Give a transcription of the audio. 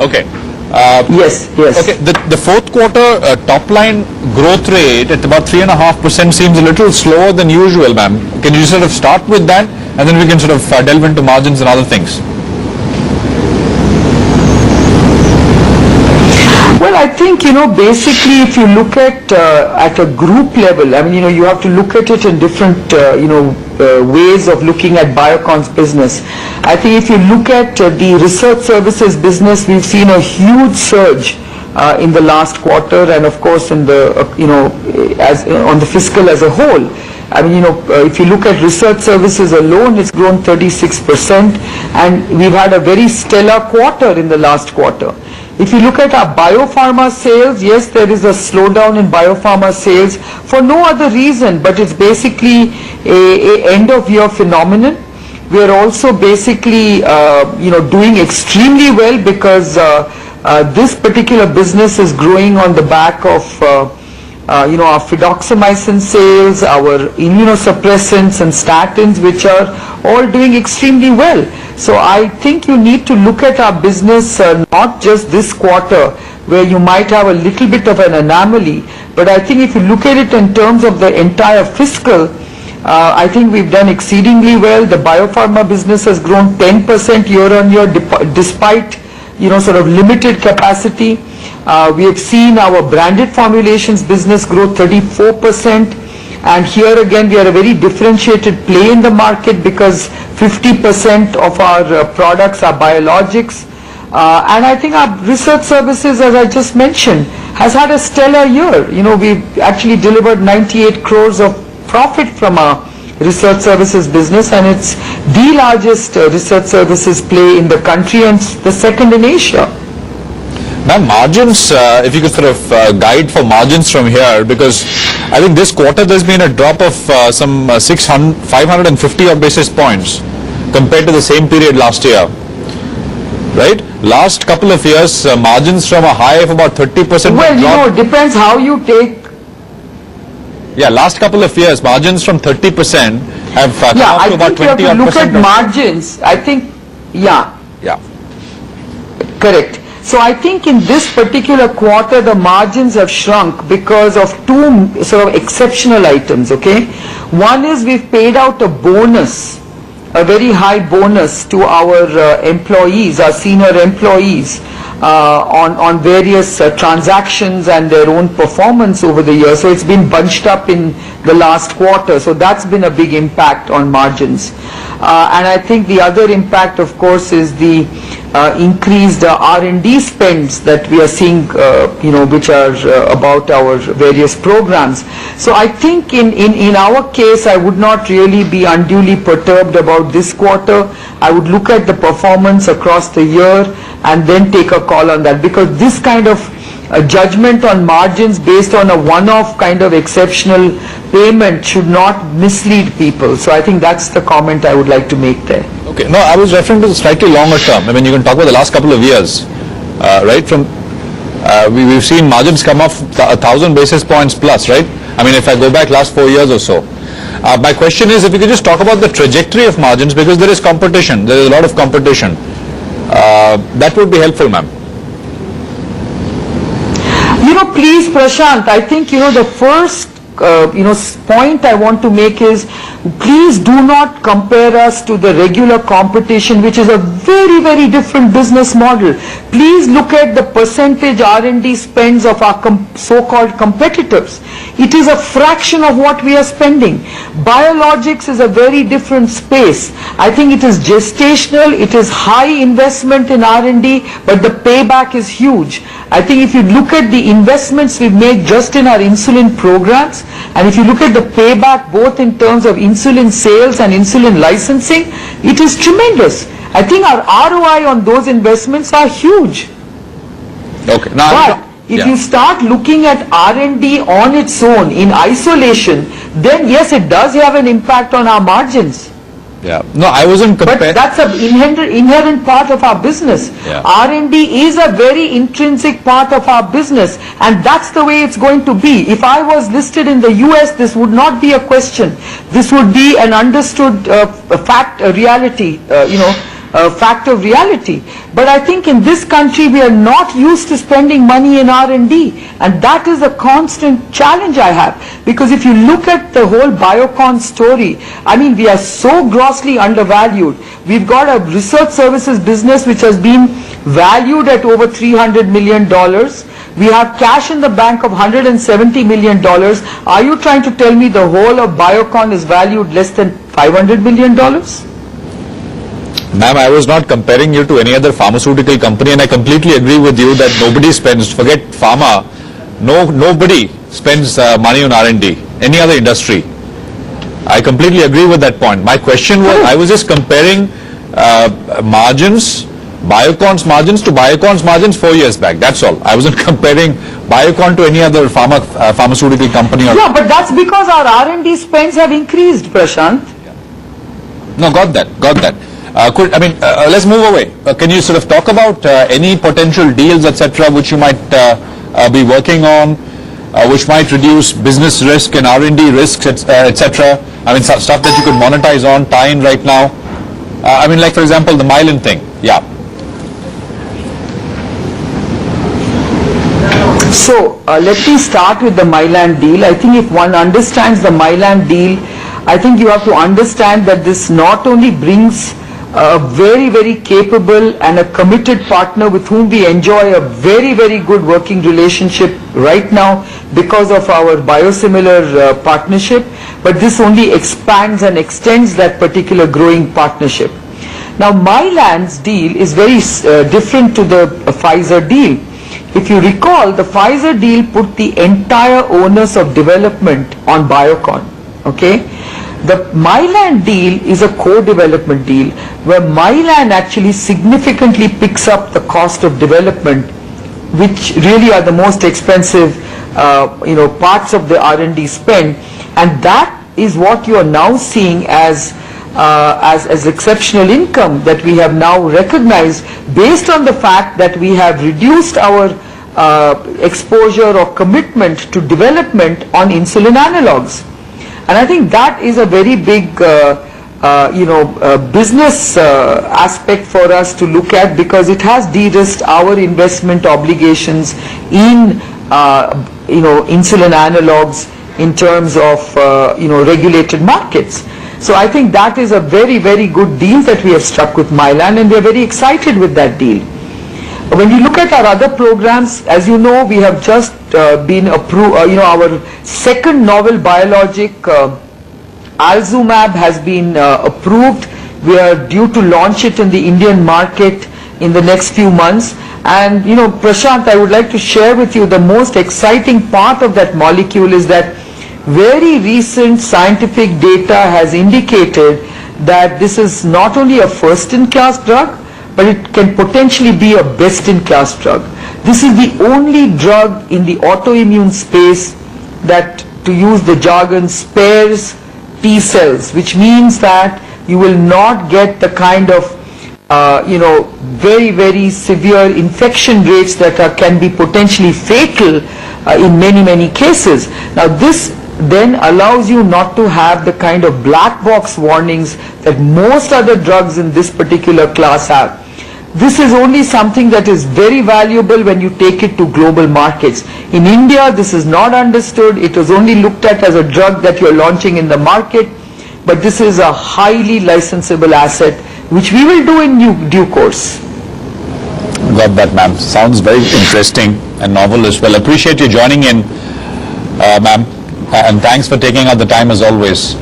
Okay. Yes. Okay, the fourth quarter top line growth rate at about 3.5% seems a little slower than usual, ma'am. Can you sort of start with that, and then we can sort of delve into margins and other things? Well, I think, basically if you look at a group level, I mean, you have to look at it in different, ways of looking at Biocon's business. I think if you look at the research services business, we've seen a huge surge in the last quarter, and of course in the, as on the fiscal as a whole. I mean, if you look at research services alone, it's grown 36%, and we've had a very stellar quarter in the last quarter. If you look at our biopharma sales, yes, there is a slowdown in biopharma sales for no other reason, but it's basically a end of year phenomenon. We are also basically, doing extremely well because this particular business is growing on the back of, our fidaxomicin sales, our immunosuppressants and statins, which are all doing extremely well. So I think you need to look at our business not just this quarter where you might have a little bit of an anomaly, but I think if you look at it in terms of the entire fiscal, I think we've done exceedingly well. The biopharma business has grown 10% year on year despite sort of limited capacity. We have seen our branded formulations business grow 34%. And here again, we are a very differentiated play in the market because 50% of our products are biologics. And I think our research services, as I just mentioned, has had a stellar year. We've actually delivered 98 crores of profit from our research services business, and it's the largest research services play in the country and the second in Asia. Ma'am, margins, if you could sort of guide for margins from here, because I think this quarter there's been a drop of some 550 odd basis points compared to the same period last year, right? Last couple of years, margins from a high of about 30%. Well, it depends how you take. Yeah, last couple of years, margins from 30% have come up to about 20 odd percent. Yeah, I think you have to look at margins. I think, yeah. Correct. So I think in this particular quarter, the margins have shrunk because of two sort of exceptional items, okay? One is we've paid out a bonus, a very high bonus to our employees, our senior employees, on various transactions and their own performance over the year. So it's been bunched up in the last quarter. So that's been a big impact on margins. And I think the other impact, of course, is the increased R&D spends that we are seeing, which are about our various programs. So I think in our case, I would not really be unduly perturbed about this quarter. I would look at the performance across the year and then take a call on that, because this kind of judgment on margins based on a one-off kind of exceptional payment should not mislead people. So I think that's the comment I would like to make there. Okay, no, I was referring to the slightly longer term. I mean, you can talk about the last couple of years, right? From we've seen margins come off 1,000 basis points plus, right? I mean, if I go back last 4 years or so. My question is, if you could just talk about the trajectory of margins, because there is competition, there is a lot of competition. That would be helpful, ma'am. Please, Prashant, I think, the first, point I want to make is, please do not compare us to the regular competition, which is a very, very different business model. Please look at the percentage R&D spends of our so-called competitors. It is a fraction of what we are spending. Biologics is a very different space. I think it is gestational, it is high investment in R&D, but the payback is huge. I think if you look at the investments we've made just in our insulin programs, and if you look at the payback both in terms of insulin sales and insulin licensing, it is tremendous. I think our ROI on those investments are huge. Okay. But if you start looking at R&D on its own in isolation, then yes, it does have an impact on our margins. Yeah. No, I wasn't comparing. But that's an inherent part of our business. Yeah. R&D is a very intrinsic part of our business, and that's the way it's going to be. If I was listed in the US, this would not be a question. This would be an understood fact, a reality, fact of reality. But I think in this country we are not used to spending money in R&D, and that is a constant challenge I have. Because if you look at the whole Biocon story, I mean, we are so grossly undervalued. We've got a research services business which has been valued at over $300 million. We have cash in the bank of $170 million. Are you trying to tell me the whole of Biocon is valued less than $500 million? Ma'am, I was not comparing you to any other pharmaceutical company, and I completely agree with you that nobody spends, forget pharma, nobody spends money on R&D, any other industry. I completely agree with that point. My question was, I was just comparing margins, Biocon's margins to Biocon's margins 4 years back. That's all. I wasn't comparing Biocon to any other pharmaceutical company. Yeah, but that's because our R&D spends have increased, Prashant. No, got that. Let's move away. Can you sort of talk about any potential deals, etc., which you might be working on, which might reduce business risk and R&D risks, etc.? I mean, stuff that you could monetize on, tie in right now. Like for example, the Mylan thing. Yeah. So let me start with the Mylan deal. I think if one understands the Mylan deal, I think you have to understand that this not only brings a very, very capable and a committed partner with whom we enjoy a very, very good working relationship right now because of our biosimilar partnership, but this only expands and extends that particular growing partnership. Now, Mylan's deal is very different to the Pfizer deal. If you recall, the Pfizer deal put the entire onus of development on Biocon. Okay? The Mylan deal is a co-development deal where Mylan actually significantly picks up the cost of development, which really are the most expensive parts of the R&D spend, and that is what you are now seeing as exceptional income that we have now recognized based on the fact that we have reduced our exposure or commitment to development on insulin analogs. And I think that is a very big business aspect for us to look at, because it has de-risked our investment obligations in insulin analogs in terms of regulated markets. So I think that is a very, very good deal that we have struck with Mylan, and we are very excited with that deal. When you look at our other programs, as you know, we have just been approved, our second novel biologic, Alzumab, has been approved. We are due to launch it in the Indian market in the next few months. And, Prashant, I would like to share with you the most exciting part of that molecule is that very recent scientific data has indicated that this is not only a first-in-class drug, but it can potentially be a best-in-class drug. This is the only drug in the autoimmune space that, to use the jargon, spares T cells, which means that you will not get the kind of very, very severe infection rates that can be potentially fatal in many, many cases. Now this then allows you not to have the kind of black box warnings that most other drugs in this particular class have. This is only something that is very valuable when you take it to global markets. In India, this is not understood. It was only looked at as a drug that you're launching in the market, but this is a highly licensable asset, which we will do in due course. Got that, ma'am. Sounds very interesting and novel as well. Appreciate you joining in, ma'am, and thanks for taking out the time as always.